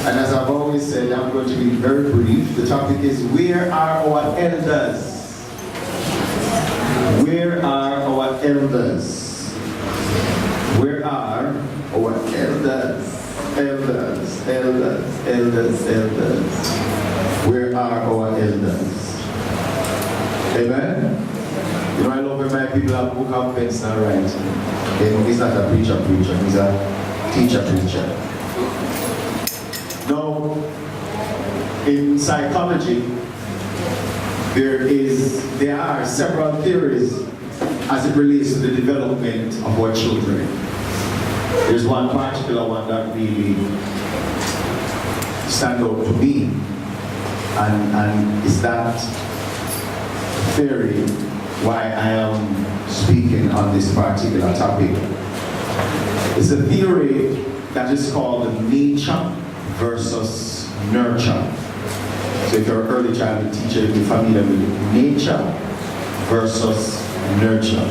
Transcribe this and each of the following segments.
And as I've always said, I'm going to be very brief. The topic is, where are our elders? Where are our elders? Where are our elders? Elders. Where are our elders? Amen? You know, I love when my people have book and pencil and write. You know, he's not a preacher, he's a teacher. Now, in psychology, there are several theories as it relates to the development of our children. There's one particular one that really stands out to me, and it's that theory why I am speaking on this particular topic. It's a theory that is called nature versus nurture. So if you're an early childhood teacher, you'll be familiar with nature versus nurture.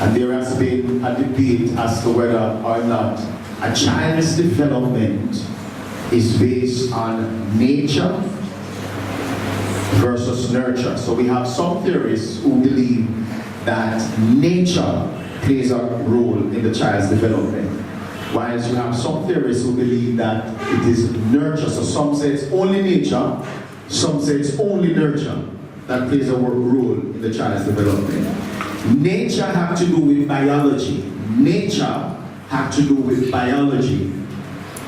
And there has been a debate as to whether or not a child's development is based on nature versus nurture. So we have some theorists who believe that nature plays a role in the child's development, whilst you have some theorists who believe that it is nurture. So some say it's only nature, some say it's only nurture that plays a role in the child's development. Nature has to do with biology.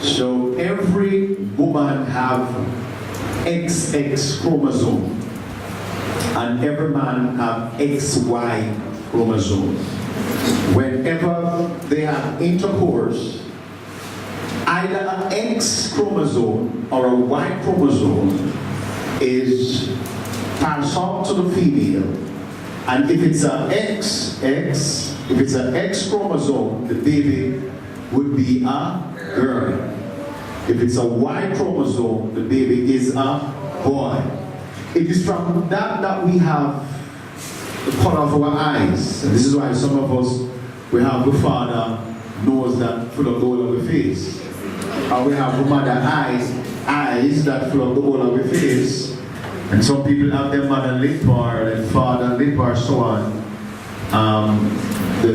So every woman have XX chromosome, and every man have XY chromosome. Whenever they have intercourse, either an X chromosome or a Y chromosome is passed on to the female, and if it's an X chromosome, the baby would be a girl. If it's a Y chromosome, the baby is a boy. It is from that we have the color of our eyes. And this is why some of us, we have the father nose that full of the whole of the face. Or we have the mother eyes that full of the whole of the face. And some people have their mother lip or their father lip or so on. The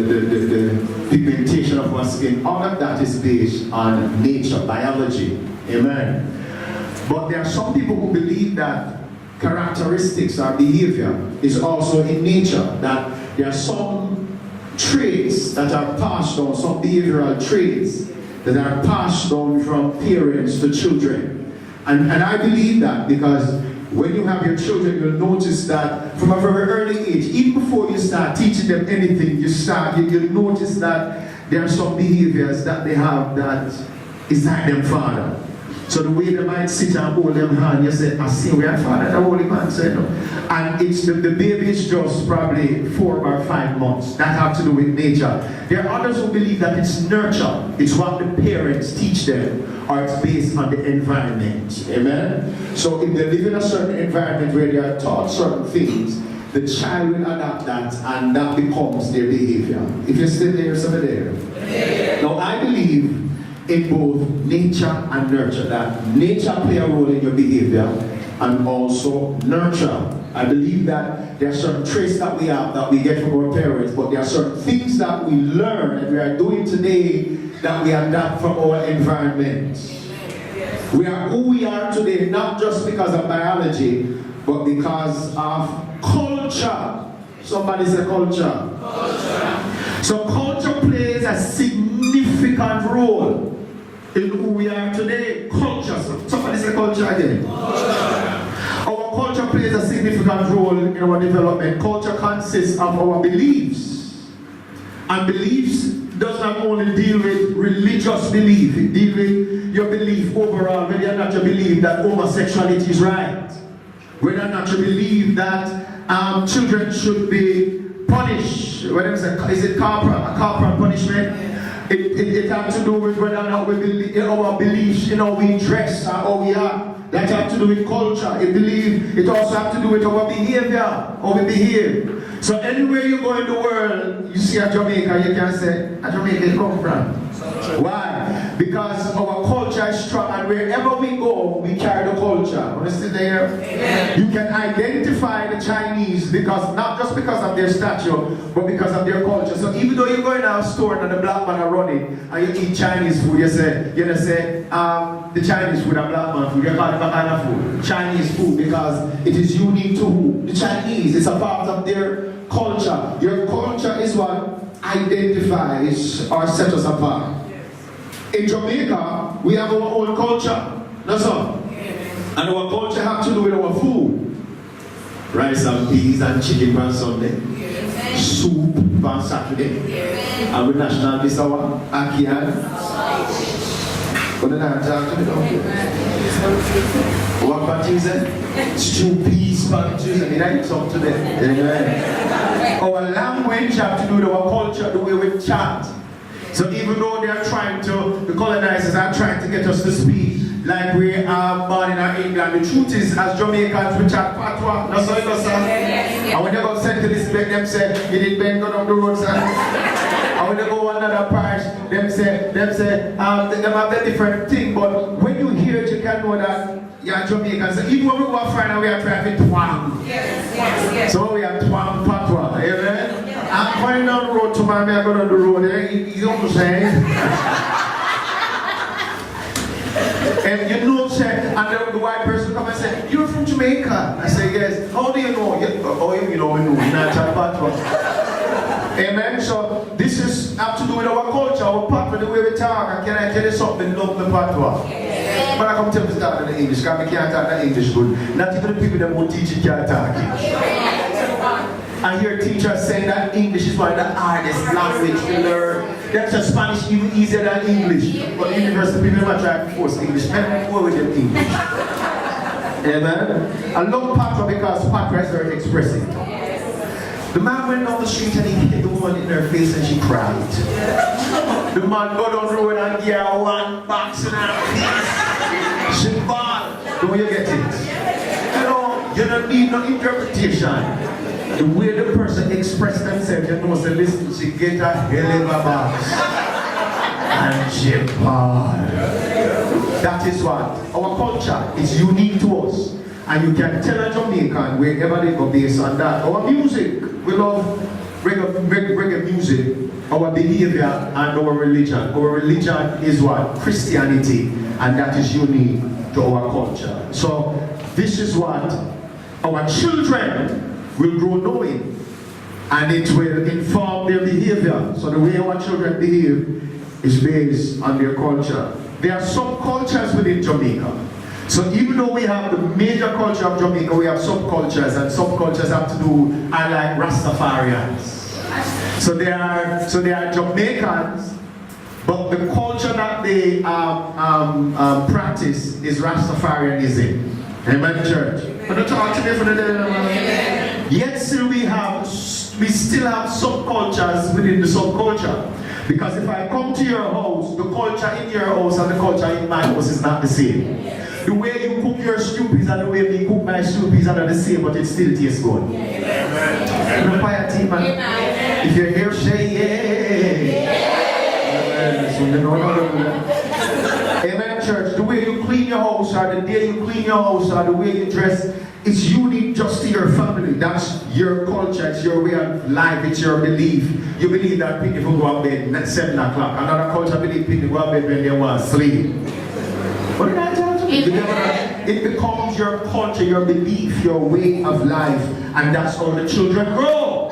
pigmentation of our skin, all of that is based on nature, biology. Amen. But there are some people who believe that characteristics or behavior is also in nature, that there are some traits that are passed down, some behavioral traits that are passed down from parents to children. And I believe that because when you have your children, you'll notice that from a very early age, even before you start teaching them anything, you'll notice that there are some behaviors that they have that is like them father. So the way they might sit and hold them hand, you say, I see where father, the holy man said no. And it's the baby is just probably 4 or 5 months. That have to do with nature. There are others who believe that it's nurture. It's what the parents teach them, or it's based on the environment. Amen? So if they live in a certain environment where they are taught certain things, the child will adapt that, and that becomes their behavior. If you're still there, somebody there. Yeah. Now I believe in both nature and nurture, that nature play a role in your behavior and also nurture. I believe that there are certain traits that we have that we get from our parents, but there are certain things that we learn and we are doing today that we adapt from our environment. We are who we are today, not just because of biology, but because of culture. Somebody say culture. Culture. So culture plays a significant role in who we are today. Culture. Somebody say culture again. Culture. Our culture plays a significant role in our development. Culture consists of our beliefs. And beliefs does not only deal with religious belief, it deals with your belief overall, whether or not you believe that homosexuality is right, whether or not you believe that children should be punished, whether it's is it corporal punishment. It has to do with whether or not we believe our beliefs, how we dress or how we are. That has to do with culture. It also has to do with our behavior, how we behave. So anywhere you go in the world, you see a Jamaica, you can say, a Jamaica come from. Why? Because our culture is strong, and wherever we go, we carry the culture. Understand there? Amen. You can identify the Chinese because not just because of their stature, but because of their culture. So even though you go in a store and the black man are running and you eat Chinese food, you say, the Chinese food and black man food, you call it what kind of food? Chinese food, because it is unique to who? The Chinese. It's a part of their culture. Your culture is what identifies or sets us apart. In Jamaica, we have our own culture. That's all. And our culture has to do with our food. Rice and peas and chicken on Sunday. Soup on Saturday. And we national dish our Akian. What did I talk to me? What on Tuesday? Stew peas on Tuesday. Did I talk to them? Amen. Our language has to do with our culture, the way we chant. So even though they are trying to, the colonizers are trying to get us to speak like we are born in England, the truth is, as Jamaicans, we chat patois. That's how it goes, sir. And when they go sent to this bed, them say, you did bend go down the road, sir. And when they go another parish, them say, them have a different thing. But when you hear it, you can know that you're Jamaican. So even when we go Friday, we are trying to twang. Yes. So we are twang patois. Amen. I'm going down the road tomorrow, I go down the road, you know what I'm saying? And you know, and the white person come and say, you're from Jamaica. I say, yes. How do you know? Oh, you know, we know. You're not patois. Amen. So this is have to do with our culture, our patois, the way we talk. And can I tell you something? Love the patois. But I come tell you to start in the English, because I can't talk the English good. Not even the people that won't teach you can't talk it. I hear teachers saying that English is one of the hardest language to learn. That's just Spanish even easier than English. But university people never try to force English. Men go with them English. Amen. I love patois because patois is very expressive. The man went down the street and he hit the woman in her face and she cried. The man got on the road and gave her one box in her face. She bawled. Don't you get it? You know, you don't need no interpretation. The way the person expressed themselves, you know, say, listen, she get a hell of a box. And she bawled. That is what? Our culture is unique to us. And you can tell a Jamaican wherever they go based on that. Our music, we love reggae music, our behavior and our religion. Our religion is what? Christianity. And that is unique to our culture. So this is what our children will grow knowing, and it will inform their behavior. So the way our children behave is based on their culture. There are subcultures within Jamaica. So even though we have the major culture of Jamaica, we have subcultures, and subcultures have to do, I like Rastafarians. So they are Jamaicans, but the culture that they practice is Rastafarianism. Amen, church. But don't talk to me for the day. Yet still we still have subcultures within the subculture. Because if I come to your house, the culture in your house and the culture in my house is not the same. The way you cook your stew peas and the way we cook my stew peas are not the same, but it still tastes good. Amen. Piety, man. If you're here, say yeah. Amen, church. The way you clean your house, or the day you clean your house, or the way you dress, it's unique just to your family. That's your culture, it's your way of life, it's your belief. You believe that people go to bed at 7 o'clock. Another culture believe people go to bed when they want to sleep. What did I tell you? It becomes your culture, your belief, your way of life, and that's how the children grow.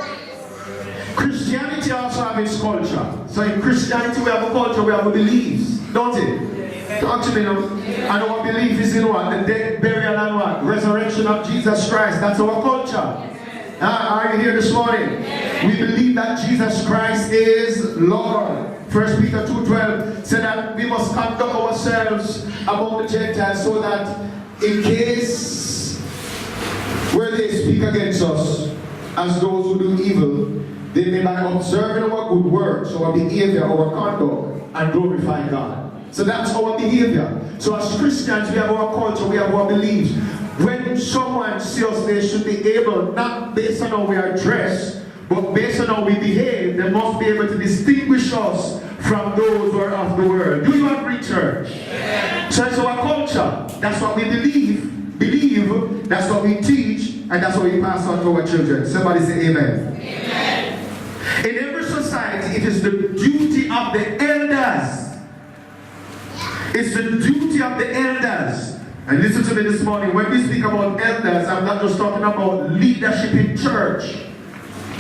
Christianity also has its culture. So in Christianity we have a culture, we have a beliefs, don't it? Talk to me now. And our belief is in what? The death, burial, and what? Resurrection of Jesus Christ. That's our culture. Are you here this morning? We believe that Jesus Christ is Lord. 1 Peter 2:12 said that we must conduct ourselves among the Gentiles so that in case where they speak against us as those who do evil, they may by observing our good works, our behavior, our conduct, and glorify God. So that's our behavior. So as Christians, we have our culture, we have our beliefs. When someone sees us, they should be able, not based on how we are dressed, but based on how we behave, they must be able to distinguish us from those who are of the world. Do you agree, church? Amen. So it's our culture. That's what we believe, that's what we teach, and that's what we pass on to our children. Somebody say amen. Amen. In every society, it is the duty of the elders. It's the duty of the elders. And listen to me this morning, when we speak about elders, I'm not just talking about leadership in church.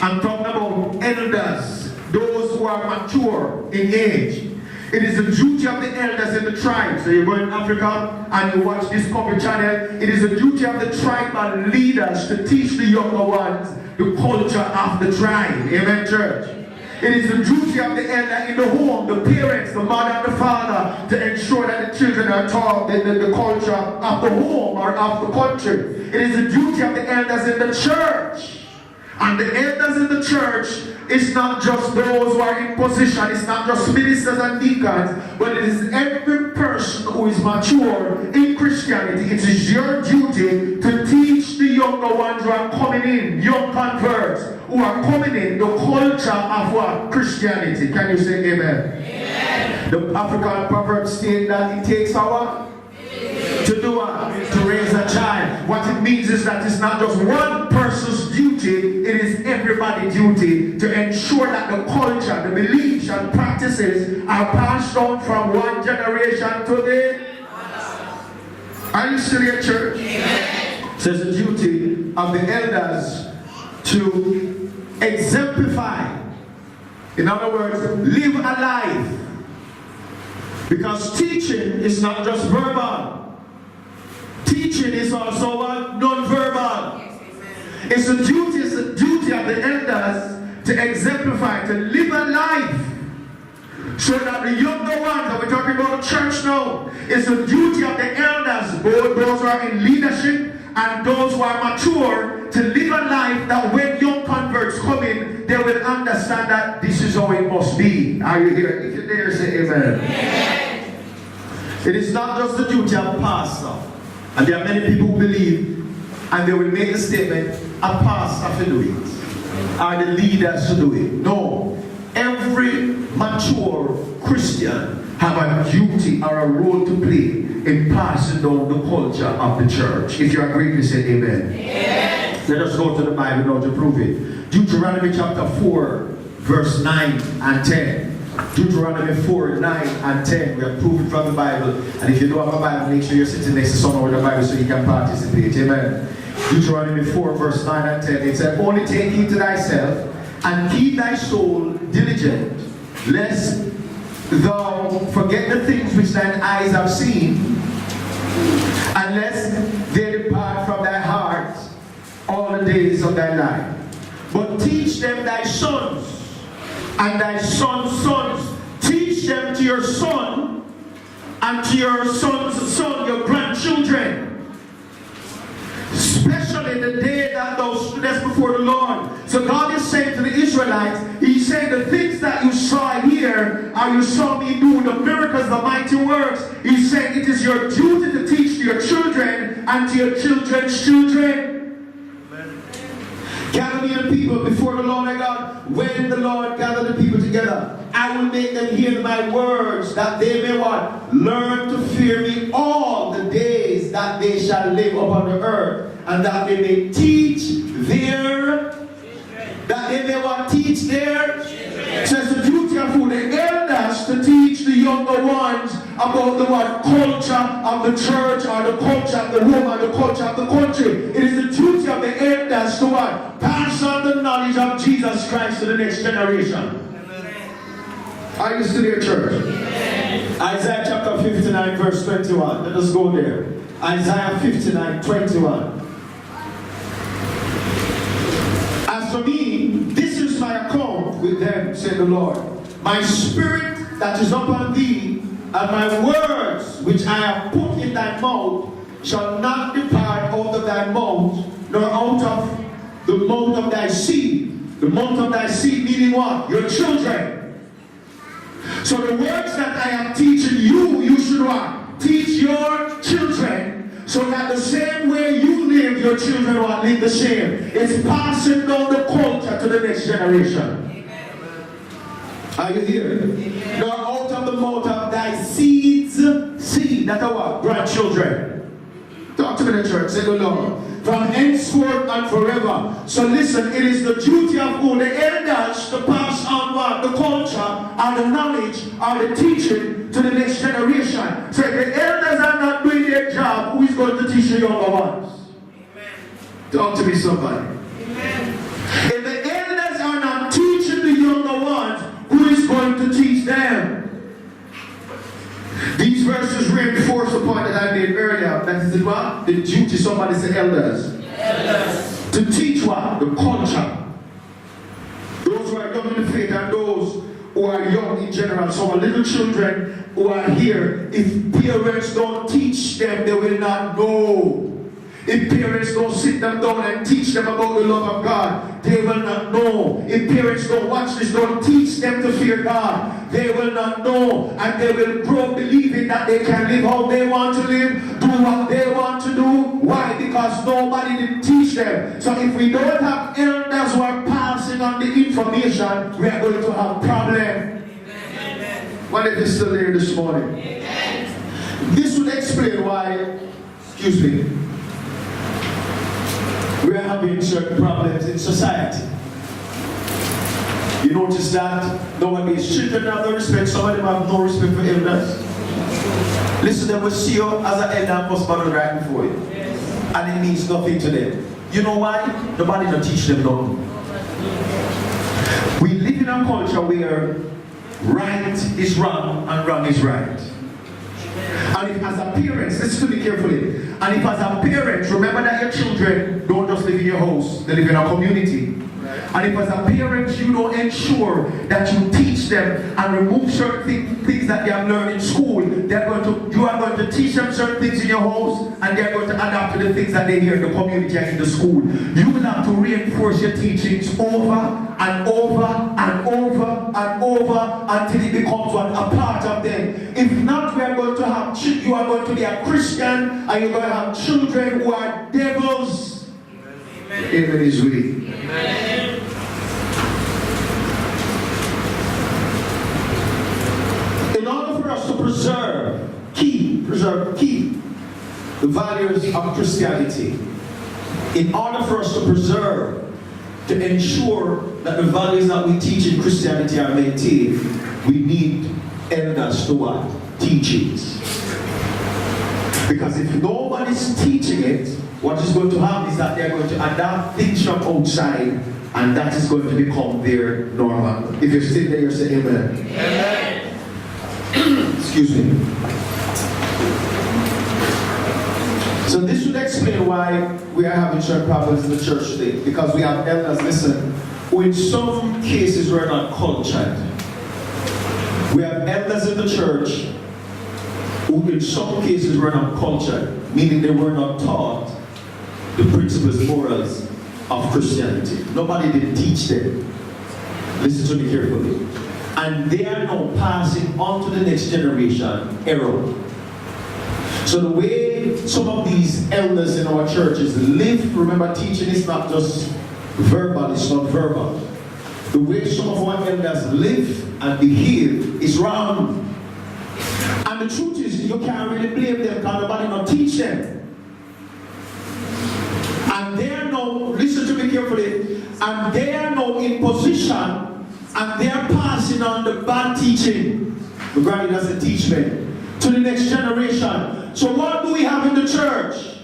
I'm talking about elders, those who are mature in age. It is the duty of the elders in the tribe. So you go in Africa and you watch Discovery Channel. It is the duty of the tribal leaders to teach the younger ones the culture of the tribe. Amen, church? It is the duty of the elder in the home, the parents, the mother and the father, to ensure that the children are taught the culture of the home or of the country. It is the duty of the elders in the church. And the elders in the church, it's not just those who are in position, it's not just ministers and deacons, but it is every person who is mature in Christianity. It is your duty to teach the younger ones who are coming in, young converts, who are coming in, the culture of what? Christianity. Can you say amen? Amen. The African proverb states that it takes our to do what? To raise a child. What it means is that it's not just one person's duty, it is everybody's duty to ensure that the culture, the beliefs and practices are passed on from one generation to the other. Are you still here, church? Amen. So it's the duty of the elders to exemplify. In other words, live a life. Because teaching is not just verbal. Teaching is also non-verbal. It's the duty of the elders to exemplify, to live a life, so that the younger ones, that we're talking about the church now, it's the duty of the elders, both those who are in leadership and those who are mature, to live a life that when young converts come in, they will understand that this is how it must be. Are you here? If you're there, say amen. Amen. It is not just the duty of the pastor. And there are many people who believe, and they will make a statement, a pastor to do it, or the leaders to do it. No. Every mature Christian have a duty or a role to play in passing down the culture of the church. If you agree, you say amen. Amen. Let us go to the Bible now to prove it. Deuteronomy chapter 4, verse 9 and 10. Deuteronomy 4, 9 and 10. We have proved from the Bible. And if you don't have a Bible, make sure you're sitting next to someone with a Bible so you can participate. Amen. Deuteronomy 4, verse 9 and 10. It said, only take heed to thyself, and keep thy soul diligent, lest thou forget the things which thine eyes have seen, unless they depart from thy heart all the days of thy life. But teach them thy sons, and thy sons' sons. Teach them to your son, and to your son's son, your grandchildren. Especially the day that thou stoodest before the Lord. So God is saying to the Israelites, He's saying the things that you saw here, or you saw me do, the miracles, the mighty works, He's saying it is your duty to teach to your children and to your children's children. Gather me the people before the Lord thy God. When the Lord gather the people together, I will make them hear my words, that they may what? Learn to fear me all the days that they shall live upon the earth, and that they may teach their children. That they may what? Teach their children. So it's the duty of who? The elders to teach the younger ones about the what? Culture of the church, or the culture of the home, or the culture of the country. It is the duty of the elders to what? Pass on the knowledge of Jesus Christ to the next generation. Are you still here, church? Amen. Isaiah chapter 59, verse 21. Let us go there. Isaiah 59, 21. As for me, this is my account with them, said the Lord. My spirit that is upon thee, and my words which I have put in thy mouth, shall not depart out of thy mouth, nor out of the mouth of thy seed. The mouth of thy seed meaning what? Your children. So the words that I am teaching you, you should what? Teach your children, so that the same way you live, your children will live the same. It's passing down the culture to the next generation. Amen. Are you here? Amen. Nor out of the mouth of thy seeds, seed, that are what? Grandchildren. Talk to me in the church, say the Lord. From henceforth and forever. So listen, it is the duty of who? The elders to pass on what? The culture, or the knowledge, or the teaching to the next generation. So if the elders are not doing their job, who is going to teach the younger ones? Amen. Talk to me somebody. Amen. If the elders are not teaching the younger ones, who is going to teach them? These verses reinforce the point that I made earlier. That is what? The duty, somebody say elders. Elders. To teach what? The culture. Those who are young in the faith and those who are young in general. So our little children who are here, if parents don't teach them, they will not know. If parents don't sit them down and teach them about the love of God, they will not know. If parents don't watch this, don't teach them to fear God, they will not know. And they will grow believing that they can live how they want to live, do what they want to do. Why? Because nobody didn't teach them. So if we don't have elders who are passing on the information, we are going to have problems. What if it's still there this morning? Amen. This would explain why, excuse me, we are having certain problems in society. You notice that nowadays children have no respect, some of them have no respect for elders. Listen, they will see you as an elder and husband right before you. Yes. And it means nothing to them. You know why? Nobody will teach them nothing. We live in a culture where right is wrong and wrong is right. And if as a parent, listen to me carefully, and if as a parent, remember that your children don't just live in your house, they live in a community. And if as a parent you don't ensure that you teach them and remove certain things that they have learned in school, you are going to teach them certain things in your house and they're going to adapt to the things that they hear in the community and in the school. You will have to reinforce your teachings over and over and over and over until it becomes what? A part of them. If not, we are going to have you are going to be a Christian and you're going to have children who are devils. Amen. Amen is we. Amen. In order for us to preserve the values of Christianity, in order for us to preserve, to ensure that the values that we teach in Christianity are maintained, we need elders to what? Teachings. Because if nobody's teaching it, what is going to happen is that they're going to adapt things from outside, and that is going to become their normal. If you're still there, you say amen. Amen. Excuse me. So this would explain why we are having certain problems in the church today. Because we have elders, listen, who in some cases were not cultured. We have elders in the church who in some cases were not cultured, meaning they were not taught the principles, morals of Christianity. Nobody did teach them. Listen to me carefully. And they are now passing on to the next generation error. So the way some of these elders in our churches live, remember teaching is not just verbal, it's not verbal. The way some of our elders live and behave is wrong. And the truth is, you can't really blame them because nobody not teach them. And they are now, listen to me carefully, and they are now in position and they are passing on the bad teaching. The granny doesn't teach them to the next generation. So what do we have in the church?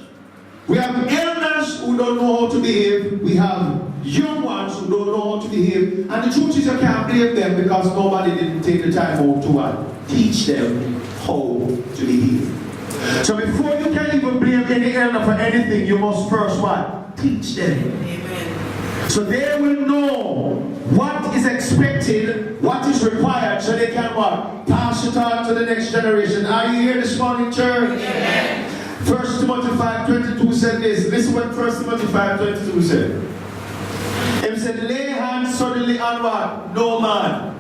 We have elders who don't know how to behave. We have young ones who don't know how to behave. And the truth is, you can't blame them because nobody didn't take the time out to teach them how to behave. So before you can even blame any elder for anything, you must first what? Teach them. Amen. So they will know what is expected, what is required, so they can what? Pass it on to the next generation. Are you here this morning, church? Amen. 1 Timothy 5:22 said this. Listen what 1 Timothy 5:22 said. It said, lay hands suddenly on what? No man.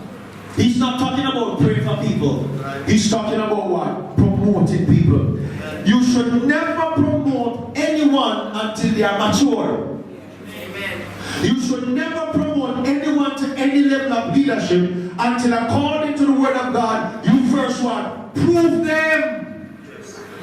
He's not talking about praying for people. He's talking about what? Promoting people. You should never promote anyone until they are mature. Amen. You should never promote anyone to any level of leadership until according to the word of God, you first what? Prove them.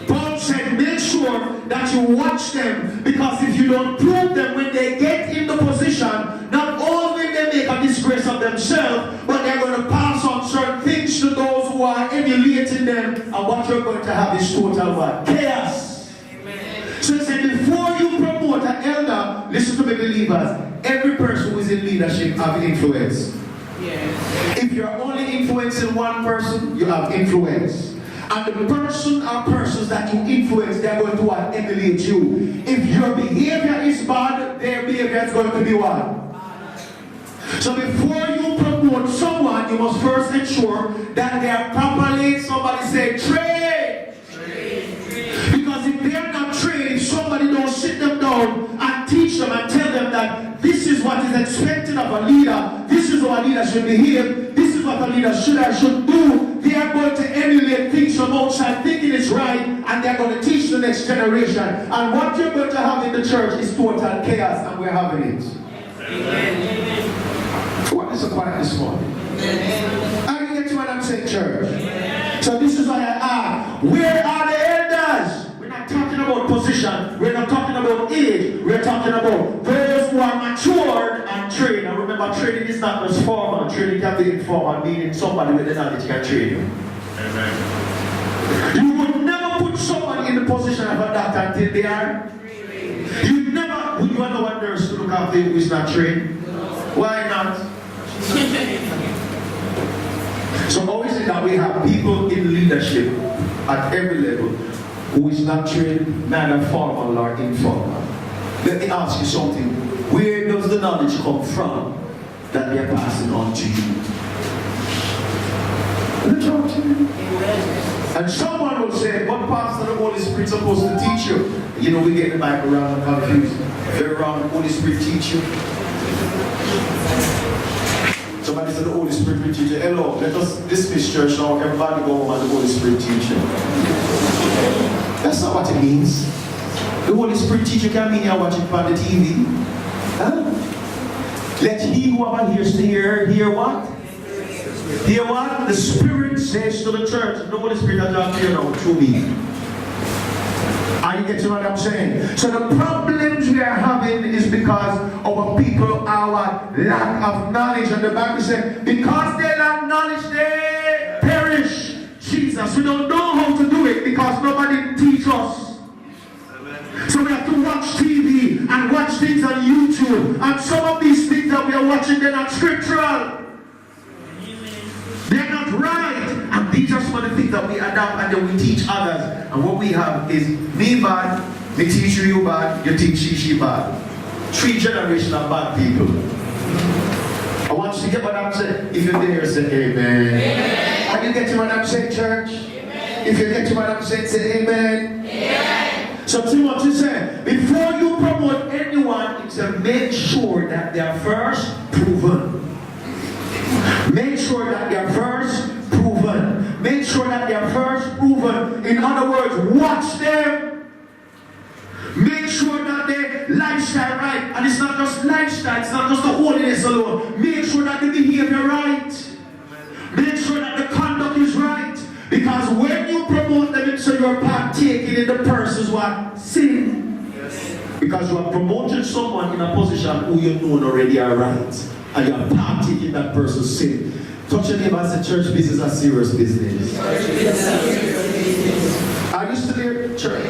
Paul said, make sure that you watch them, because if you don't prove them, when they get in the position, not only will they make a disgrace of themselves, but they're going to pass on certain things to those who are emulating them, and what you're going to have is total what? Chaos. Amen. So he said, before you promote an elder, listen to me, believers, every person who is in leadership have influence. Yes. If you're only influencing one person, you have influence. And the person or persons that you influence, they're going to what? Emulate you. If your behavior is bad, their behavior is going to be what? So before you promote someone, you must first ensure that they are properly, somebody say, trained. Because if they are not trained, if somebody don't sit them down and teach them and tell them that this is what is expected of a leader, this is how a leader should behave, this is what a leader should or should do, they are going to emulate things from outside, thinking it's right, and they're going to teach the next generation. And what you're going to have in the church is total chaos, and we're having it. Amen. What is the quiet this morning? Are you getting what I'm saying, church? Amen. So this is why I ask, where are the elders? We're not talking about position. We're not talking about age. We're talking about those who are matured and trained. And remember, training is not just formal. Training can be informal, meaning somebody with the knowledge can train you. Amen. You would never put someone in the position of a doctor until they are. You never, would you know what nurse to look after who is not trained? Why not? So always say that we have people in leadership at every level who is not trained, neither formal or informal. Let me ask you something. Where does the knowledge come from that they are passing on to you? Let me talk to you. And someone will say, what pastor the Holy Spirit supposed to teach you? You know, we get the Bible around and confused. Very wrong, the Holy Spirit teach you. Somebody said the Holy Spirit will teach you. Hello, let us dismiss church now. Everybody go home and the Holy Spirit teach you. That's not what it means. The Holy Spirit teacher can mean you're watching on the TV. Huh? Let he who ever hears to hear what? Hear what? The Spirit says to the church. The Holy Spirit has not here now through me. Are you getting what I'm saying? So the problems we are having is because our people are lack of knowledge. And the Bible says, because they lack knowledge, they perish. Jesus, we don't know how to do it because nobody teach us. So we have to watch TV and watch things on YouTube. And some of these things that we are watching, they're not scriptural. They're not right. And these are some of the things that we adapt and then we teach others. And what we have is me bad, me teach you bad, you teach she bad. 3 generations of bad people. I want you to get what I'm saying. If you're there, say amen. Amen. Are you getting what I'm saying, church? Amen. If you're getting what I'm saying, say amen. Amen. So Timothy said, before you promote anyone, it's to make sure that they are first proven. Make sure that they are first proven. Make sure that they are first proven. In other words, watch them. Make sure that their lifestyle right. And it's not just lifestyle, it's not just the holiness alone. Make sure that the behavior right. Make sure that the conduct is right. Because when you promote them, so you're partaking in the person's what? Sin. Yes. Because you are promoting someone in a position who you know already are right. And you are partaking in that person's sin. Touch your neighbor and say, church business is a serious business. Are you still here, church?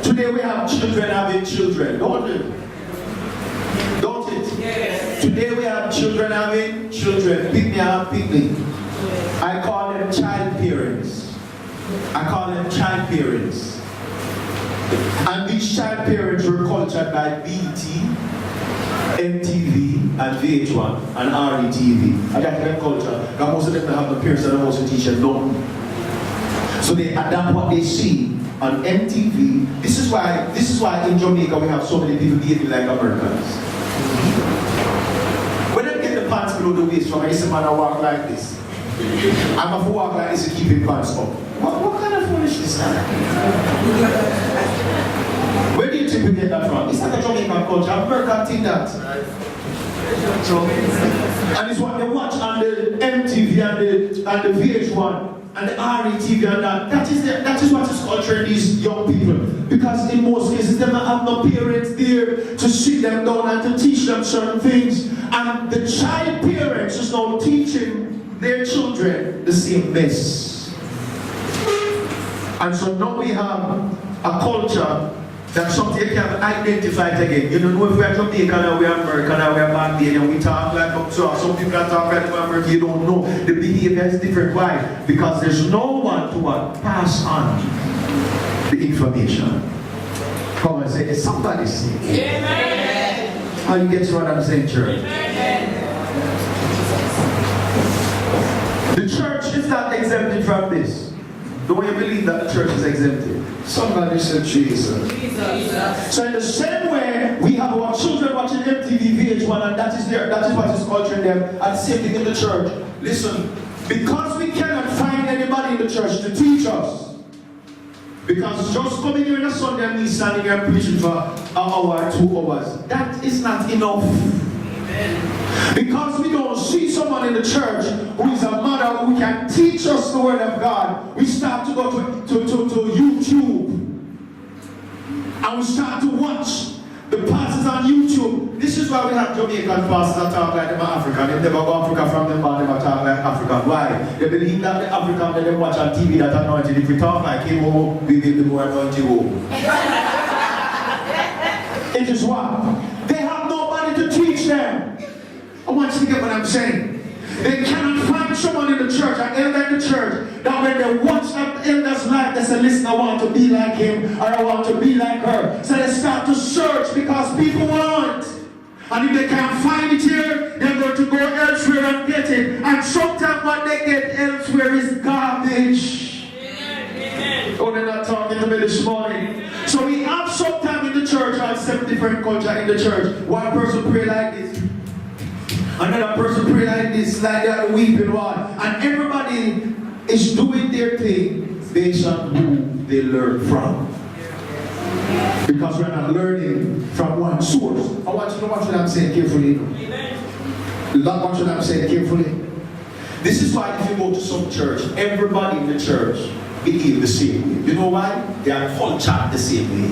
Today we have children having children, don't it? Don't it? Yes. Today we have children having children. Pick me up, pick me. I call them child parents. I call them child parents. And these child parents were cultured by BET, MTV, and VH1, and RETV. And that's their culture. Because most of them have the parents that are also teaching don't. So they adapt what they see on MTV. This is why in Jamaica we have so many people behaving like Americans. When they get the pants below the waist from, I used to man I walk like this. I'm going to walk like this to keep his pants up. What kind of foolishness is that? Where do you think we get that from? It's not a Jamaican culture. American think that. And it's what they watch on the MTV and the VH1 and the RETV and that. That is what is culturing these young people. Because in most cases, they don't have no parents there to sit them down and to teach them certain things. And the child parents is now teaching their children the same mess. And so now we have a culture that something you can identify it again. You don't know if we are Jamaican or we are American or we are Barbadian. We talk like so. Some people that talk like American, you don't know. The behavior is different. Why? Because there's no one to pass on the information. Come and say, somebody say. Amen. How you get what I'm saying, church? Amen. The church is not exempted from this. Don't you believe that the church is exempted? Somebody said Jesus. So in the same way, we have our children watching MTV, VH1, and that is what is culturing them. And the same thing in the church. Listen, because we cannot find anybody in the church to teach us, because just coming here on a Sunday and me standing here and preaching for an hour, 2 hours, that is not enough. Because we don't see someone in the church who is a mother who can teach us the word of God, we start to go to YouTube and we start to watch the pastors on YouTube. This is why we have Jamaican pastors that talk like them are African. They never go Africa from them, but they never talk like African. Why? They believe that the African that they watch on TV that anointed. If we talk like him, we give them more anointed. It is what? They have nobody to teach them. I want you to get what I'm saying. They cannot find someone in the church, an elder in the church, that when they watch that elder's life, they say, listen, I want to be like him, or I want to be like her. So they start to search because people want. And if they can't find it here, they're going to go elsewhere and get it. And sometimes what they get elsewhere is garbage. Oh, they're not talking to me this morning. So we have sometime in the church, and 7 different cultures in the church. One person pray like this. Another person pray like this, like that, weeping one. And everybody is doing their thing based on who they learn from. Because we're not learning from one source. I want you to watch what I'm saying carefully. Watch what I'm saying carefully. This is why if you go to some church, everybody in the church behave the same way. You know why? They are cultured the same way.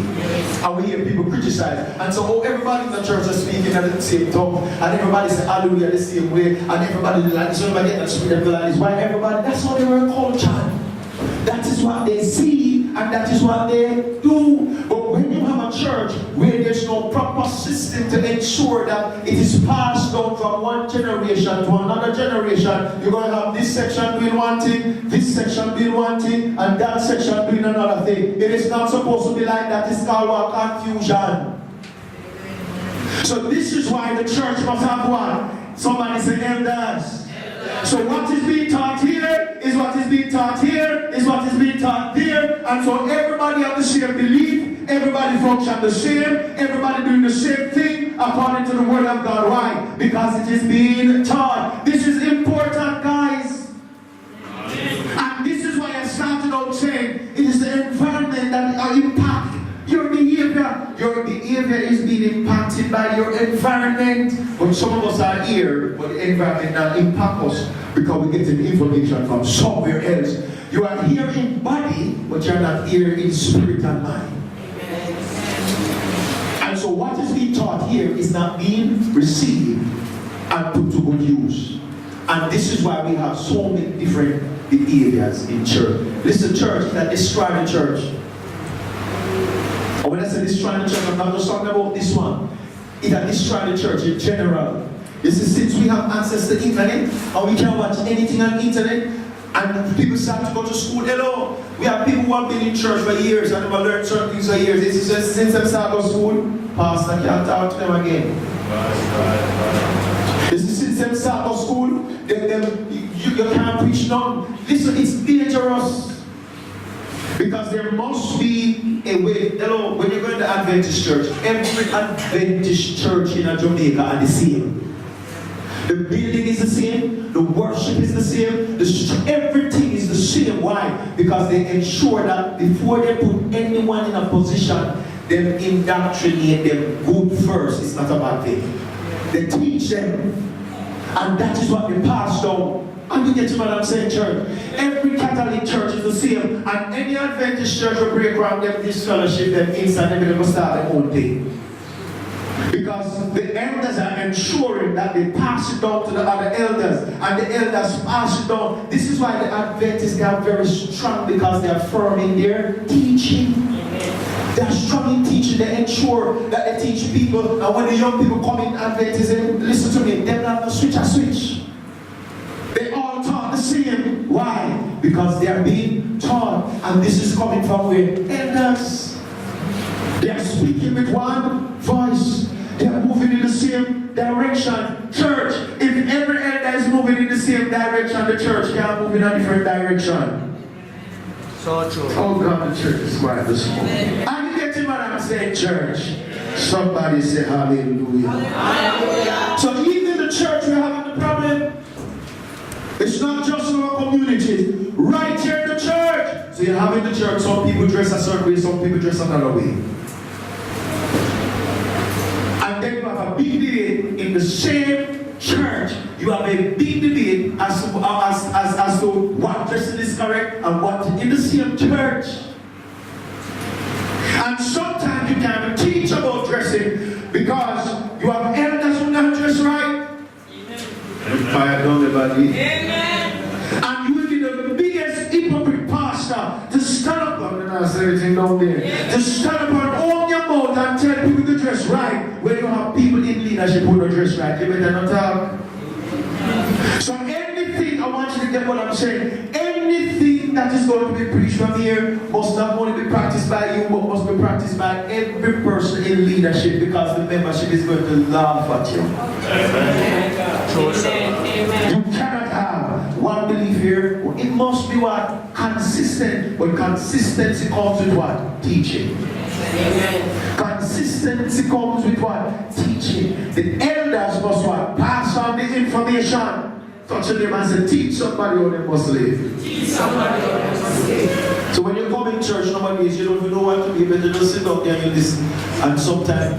And we hear people criticize. And so everybody in the church is speaking at the same tongue. And everybody says hallelujah the same way. And everybody like this. Everybody get the spirit of God. Why everybody? That's how they were cultured. That is what they see. And that is what they do. But when you have a church where there's no proper system to ensure that it is passed down from one generation to another generation, you're going to have this section doing one thing, this section doing one thing, and that section doing another thing. It is not supposed to be like that. It's called confusion. So this is why the church must have what? Somebody say elders. So what is being taught here is what is being taught here, is what is being taught there. And so everybody have the same belief, everybody function the same, everybody doing the same thing according to the word of God. Why? Because it is being taught. This is important, guys. And this is why I started out saying it is the environment that impacts your behavior. Your behavior is being impacted by your environment. But some of us are here, but the environment not impact us because we get the information from somewhere else. You are here in body, but you're not here in spirit and mind. And so what is being taught here is not being received and put to good use. And this is why we have so many different behaviors in church. Listen, church that destroy the church. And when I say destroy the church, I'm not just talking about this one. It has destroyed the church in general. You see, since we have access to the internet, and we can watch anything on the internet, and people start to go to school. Hello, we have people who have been in church for years and never learned certain things for years. This is just since they start to go to school, pastor can't talk to them again. This is since they start to go to school, you can't preach none. Listen, it's dangerous. Because there must be a way. Hello, when you go to the Adventist church, every Adventist church in Jamaica are the same. The building is the same, the worship is the same, everything is the same. Why? Because they ensure that before they put anyone in a position, they indoctrinate them good first. It's not a bad thing. They teach them. And that is what they pass down. And you get to what I'm saying, church. Every Catholic church is the same. And any Adventist church will break around them this fellowship, them inside, they're going to start their own thing. Because the elders are ensuring that they pass it down to the other elders. And the elders pass it down. This is why the Adventists are very strong, because they are firm in their teaching. They are strong in teaching. They ensure that they teach people. And when the young people come in Adventism, listen to me, they're not going to switch a switch. They all taught the same. Why? Because they are being taught. And this is coming from where? Elders. They are speaking with one voice. They are moving in the same direction. Church, if every elder is moving in the same direction, the church can't move in a different direction. So true. Oh God, the church is quiet this morning. Are you getting what I'm saying, church? Somebody say hallelujah. Hallelujah. So even in the church we're having the problem. It's not just in our community. Right here in the church. So you have in the church, some people dress a certain way, some people dress another way. And then you have a big debate in the same church. You have a big debate as to what dressing is correct and what in the same church. And sometimes you can't teach about dressing because you have elders who not dress right. Fire down the body. Amen. And you will be the biggest hypocrite pastor to stand up and everything down there. Yeah. To stand up and open your mouth and tell people to dress right when you have people in leadership who don't dress right. You better not talk. So anything, I want you to get what I'm saying. Anything that is going to be preached from here must not only be practiced by you, but must be practiced by every person in leadership, because the membership is going to laugh at you. Amen. You cannot have one belief here. It must be what? Consistent. But consistency comes with what? Teaching. Amen. Consistency comes with what? Teaching. The elders must what? Pass on the information. Touch them and say, teach somebody how they must live. Teach somebody how they must live. So when you come in church nowadays, you don't even know what to be, but you just sit down there and you listen. And sometimes,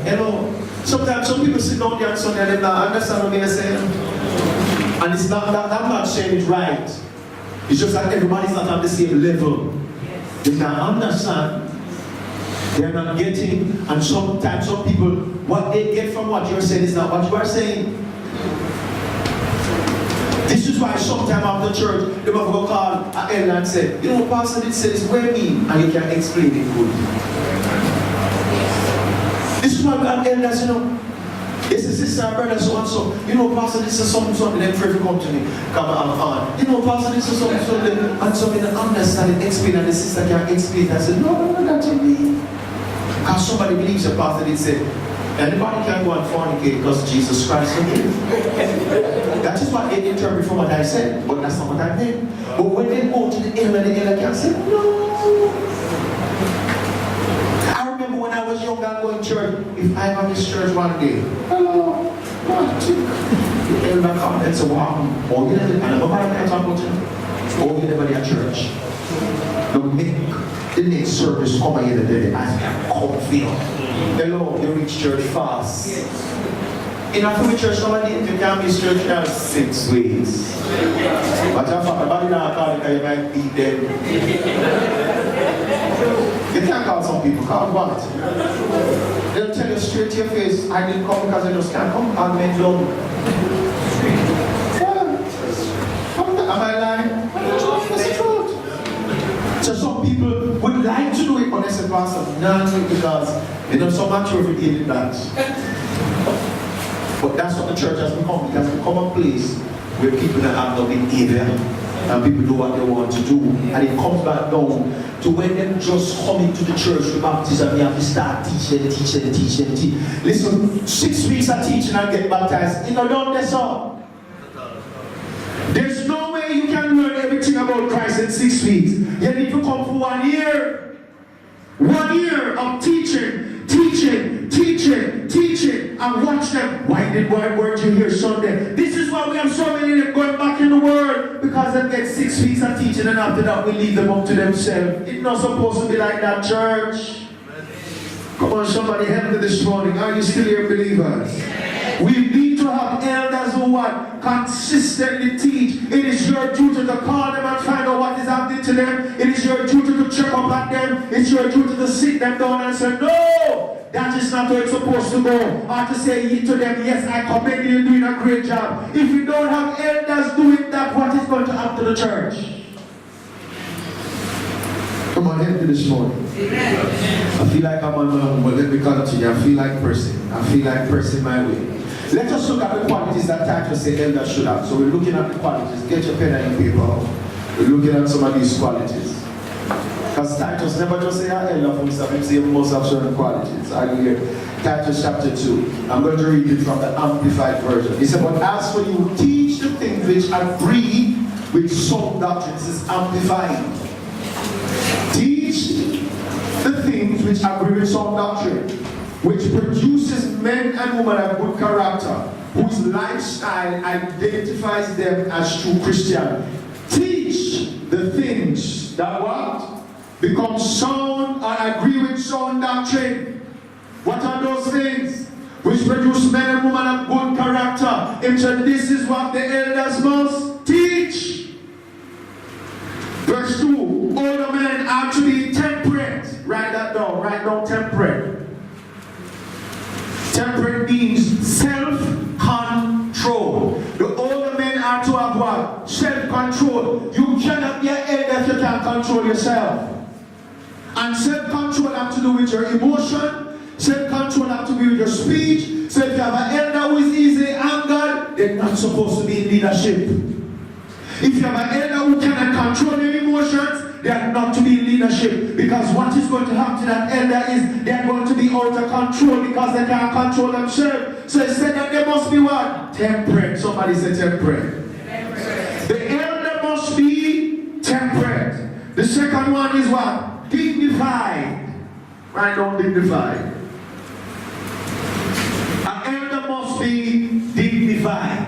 sometimes some people sit down there on Sunday and they don't understand what they're saying. And it's not that I'm not saying it right. It's just that everybody's not on the same level. They can't understand. They're not getting. And sometimes some people, what they get from what you're saying is not what you are saying. This is why sometime after church, they will go call an elder and say, you know, Pastor did say this, where me? And you can explain it good. This is why we have elders, you know. It's a sister and brother, so and so. You know, Pastor, this is something, then pray to come to me. Come on. You know, Pastor, this is something, and so they understand it, explain, and the sister can explain. I said, no, that's what me. Because somebody believes a pastor did say, anybody can go and fornicate because Jesus Christ forgave. That is what they interpret from what I said, but that's not what I meant. But when they go to the elder can say, no. I remember when I was young and going to church, if I went to church one day, hello, what? The elder come and say, wow, oh, you never, and nobody can talk about you. Oh, you never at church. No, make the next service come here the day, I come feel. Hello, you reach church fast. In a free church nowadays, you can't miss church now 6 weeks. But your father, nobody now call it, you might beat them. You can't call some people, call what? They'll tell you straight to your face, I didn't come because I just can't come, I'm meant long. Am I lying? That's the truth. So some people would like to do it, but they say, Pastor, not do it because they don't so much of it in that. But that's what the church has become. It has become a place where people that have no behavior and people do what they want to do. And it comes back down to when them just come into the church for baptism, you have to start teaching. Listen, 6 weeks of teaching and get baptized. You know, don't mess up. There's no way you can learn everything about Christ in 6 weeks. You need to come for 1 year. 1 year of teaching, and watch them. Why weren't you here Sunday? This is why we have so many of them going back in the world, because they get 6 weeks of teaching and after that we leave them up to themselves. It's not supposed to be like that, church. Come on, somebody help me this morning. Are you still here, believers? We need to have elders who what? Consistently teach. It is your duty to call them and find out what is happening to them. It is your duty to check up on them. It's your duty to sit them down and say, no, that is not how it's supposed to go. Or to say to them, yes, I commend you doing a great job. If you don't have elders doing that, what is going to happen to the church? Come on, help me this morning. Amen. I feel like I'm on my own, but let me continue. I feel like pressing my way. Let us look at the qualities that Titus said elders should have. So we're looking at the qualities. Get your pen and your paper. We're looking at some of these qualities. Because Titus never just say elder for himself, he say most have certain qualities. I hear Titus chapter 2. I'm going to read it from the Amplified Version. He said, but as for you, teach the things which agree with sound doctrine. This is Amplified. Teach the things which agree with sound doctrine, which produces men and women of good character, whose lifestyle identifies them as true Christians. Teach the things that what? Become sound or agree with sound doctrine. What are those things? Which produce men and women of good character. And so this is what the elders must teach. Verse 2, older men are to be temperate. Write that down. Write down temperate. Temperate means self-control. The older men are to have what? Self-control. You cannot be an elder if you can't control yourself. And self-control have to do with your emotion. Self-control have to do with your speech. So if you have an elder who is easily angered, they're not supposed to be in leadership. If you have an elder who cannot control their emotions, they are not to be in leadership. Because what is going to happen to that elder is they are going to be out of control because they can't control themselves. So it said that they must be what? Temperate. Somebody say temperate. Temperate. The elder must be temperate. The second one is what? Dignified. Write down dignified. An elder must be dignified.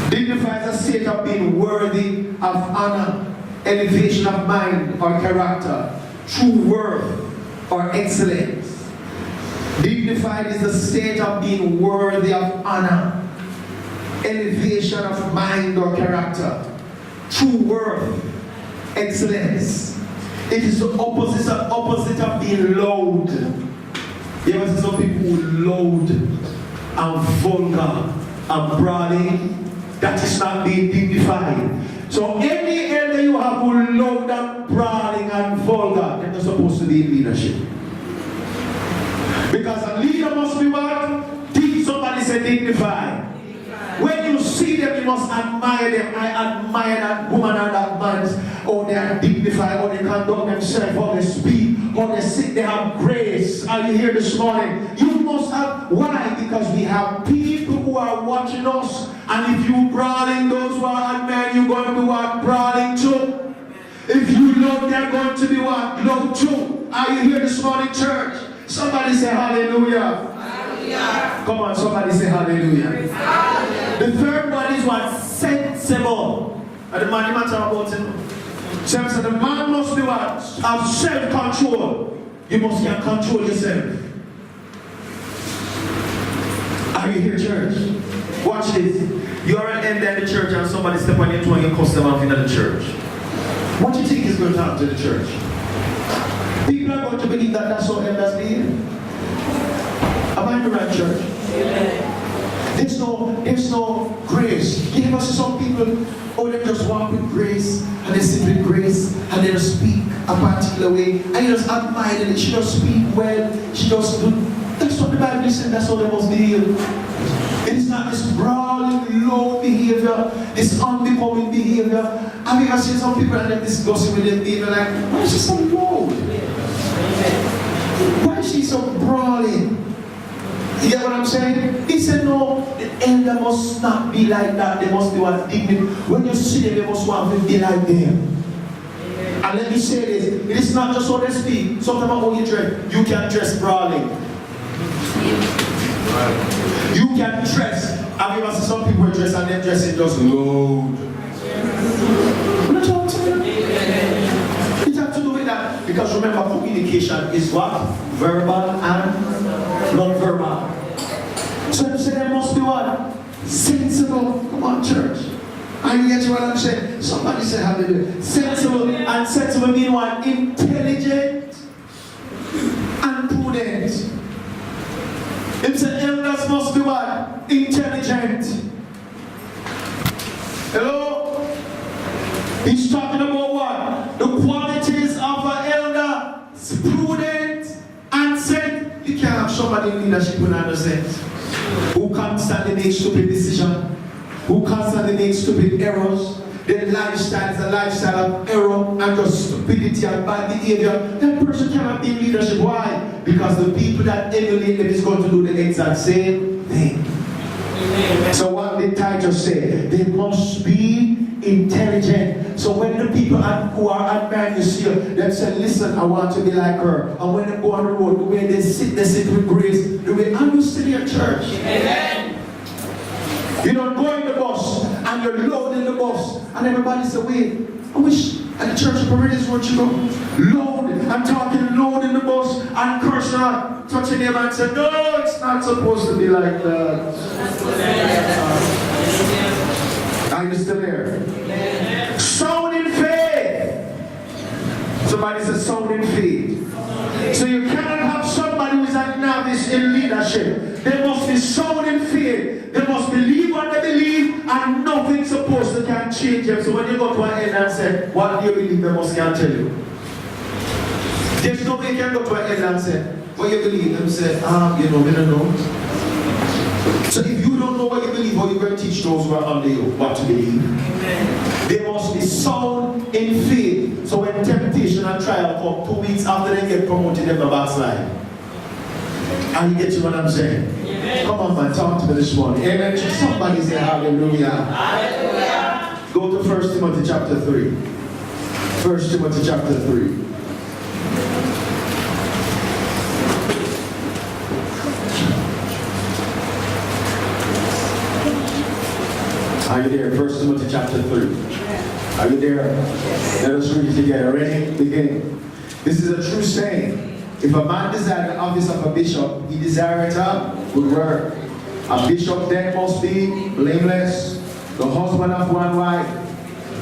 Dignified is a state of being worthy of honor, elevation of mind or character, true worth or excellence. Dignified is the state of being worthy of honor, elevation of mind or character, true worth, excellence. It is the opposite of being loud. You ever see some people who are loud and vulgar and brawling? That is not being dignified. So any elder you have who is loud and brawling and vulgar, they're not supposed to be in leadership. Because a leader must be what? Somebody say dignified. When you see them, you must admire them. I admire that woman and that man. Oh, they are dignified. Oh, they conduct themselves. Oh, they speak. Oh, they sit. They have grace. Are you here this morning? You must have. Why? Because we have people who are watching us. And if you brawling, those who are admiring, you're going to be what? Brawling too. If you love, they're going to be what? Love too. Are you here this morning, church? Somebody say hallelujah. Come on, somebody say hallelujah. Hallelujah. The third one is what? Sensible. And the man you matter about him. So the man must be what? Have self-control. You must can control yourself. Are you here, church? Watch this. You're an elder in the church and somebody step on your toe and you cuss them off in the church. What do you think is going to happen to the church? People are going to believe that that's how elders behave. Am I in the right church? There's no grace. You ever see some people, oh, they just walk with grace, and they sit with grace, and they just speak a particular way, and you just admire them. She just speak well, she just do. That's what the Bible says, that's how they must behave. It is not this brawling, low behavior, this unbecoming behavior. Have you ever seen some people and they're discussing with their behavior like, why is she so loud? Why is she so brawling? You get what I'm saying? He said, no, the elder must not be like that. They must be what dignity. When you see them, they must want to be like them. And let me say this, it is not just how they speak. Sometimes how you dress, you can dress brawling. You can dress. Have you ever seen some people dress and they dress it just loud? It has to do with that. Because remember, communication is what? Verbal and non-verbal. So you say there must be what? Sensible. Come on, church. Are you getting what I'm saying? Somebody say hallelujah. Sensible. And sensible mean what? Intelligent and prudent. It said elders must be what? Intelligent. Hello? He's talking about what? The qualities of an elder. Prudent and said. You can't have somebody in leadership who understands. Who constantly makes stupid decisions. Who constantly makes stupid errors. Their lifestyle is a lifestyle of error and just stupidity and bad behavior. That person cannot be in leadership. Why? Because the people that emulate them is going to do the exact same thing. So what did Titus say? They must be intelligent. So when the people who are admiring you see her, they say, listen, I want to be like her. And when they go on the road, the way they sit with grace. The way I'm used to their church. Amen. You don't go in the bus and you're loading the bus and everybody say, wait, I wish at the church of Paradise where you go. Load. I'm talking load in the bus and cursing out, touching him and say, no, it's not supposed to be like that. Are you still there? Sound in faith. Somebody says sound in faith. So you cannot have somebody who is a novice in leadership. They must be sound in faith. They must believe what they believe, and nothing supposed to can change them. So when you go to an elder and say, what do you believe, they must can tell you. There's no way you can go to an elder and say, what you believe, them say, we don't know. So if you don't know what you believe, how you going to teach those who are under you what to believe? Amen. They must be sound in faith. So when temptation and trial come 2 weeks after they get promoted, they're backslide. Are you getting what I'm saying? Amen. Come on, man, talk to me this morning. Amen. Somebody say hallelujah. Hallelujah. Go to 1 Timothy chapter 3. 1 Timothy chapter 3. Are you there? 1 Timothy chapter 3. Are you there? Let us read it together. Ready? Begin. This is a true saying. If a man desire the office of a bishop, he desireth a good work. A bishop then must be blameless, the husband of one wife,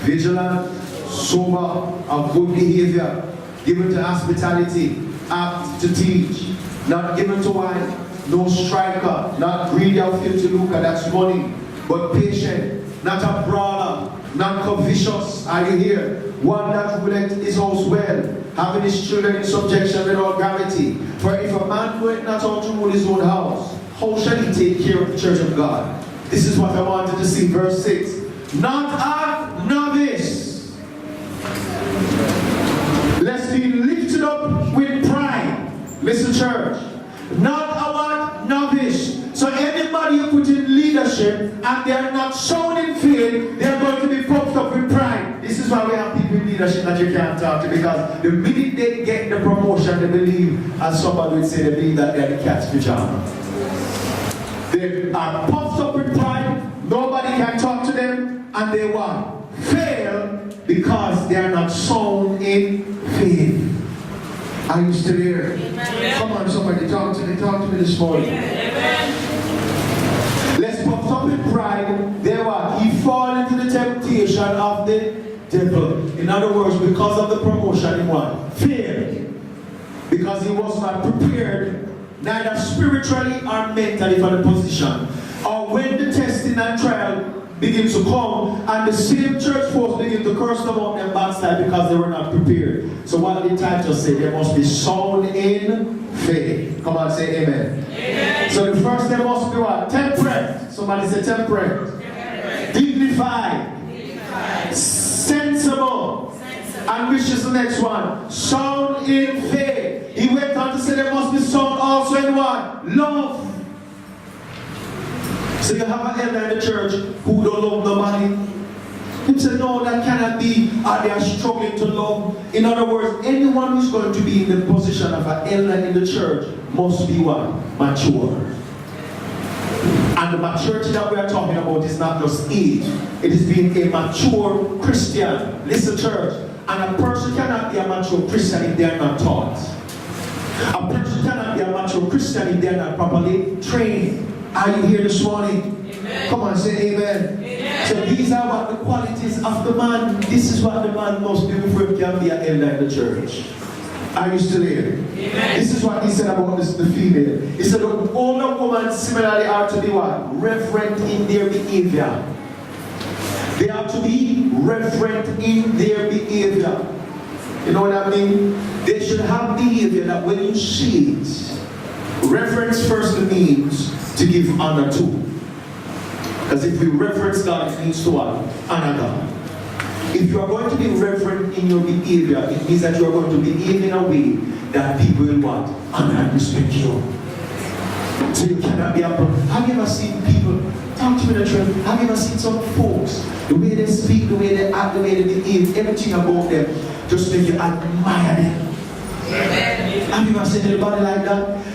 vigilant, sober, of good behavior, given to hospitality, apt to teach, not given to wine, no striker, not greedy of filthy lucre, that's money, but patient, not a brawler, not covetous. Are you here? One that ruleth his house well, having his children in subjection with all gravity. For if a man goeth not out to rule his own house, how shall he take care of the church of God? This is what I wanted to see, verse 6. Not a novice, lest be lifted up with pride. Listen, church. Not a what? Novice. So anybody you put in leadership and they are not sound in faith, they are going to be puffed up with pride. This is why we have people in leadership that you can't talk to, because the minute they get the promotion, they believe, as somebody would say, they believe that they are the cat's pajama. They are puffed up with pride, nobody can talk to them, and they what? Fail because they are not sound in faith. Are you still here? Amen. Come on, somebody, talk to me this morning. Amen. Let's puffed up with pride. There what? He fall into the temptation of the devil. In other words, because of the promotion, he what? Failed. Because he was not prepared, neither spiritually or mentally, for the position. Or when the testing and trial begin to come, and the same church folks begin to curse them out and backslide because they were not prepared. So what did Titus say? They must be sound in faith. Come on, say amen. Amen. So the first, they must be what? Temperate. Somebody say temperate. Temperate. Dignified. Sensible. And which is the next one? Sound in faith. He went on to say they must be sound also in what? Love. So you have an elder in the church who don't love nobody. He said, no, that cannot be. They are struggling to love. In other words, anyone who's going to be in the position of an elder in the church must be what? Mature. And the maturity that we are talking about is not just age. It is being a mature Christian. Listen, church. And a person cannot be a mature Christian if they are not taught. A person cannot be a mature Christian if they are not properly trained. Are you here this morning? Amen. Come on, say amen. Amen. So these are what the qualities of the man. This is what the man must do before he can be an elder in the church. Are you still here? Amen. This is what he said about the female. He said the older woman similarly are to be what? Reverent in their behavior. They are to be reverent in their behavior. You know what I mean? They should have behavior that when you see it, reverence first means to give honor to. Because if we reverence God, it means to what? Honor God. If you are going to be reverent in your behavior, it means that you are going to behave in a way that people will what? Honor and respect you. So you cannot be a Have you ever seen people, talk to me in the church, have you ever seen some folks, the way they speak, the way they act, the way they behave, everything about them, just make you admire them? Amen. Have you ever seen anybody like that?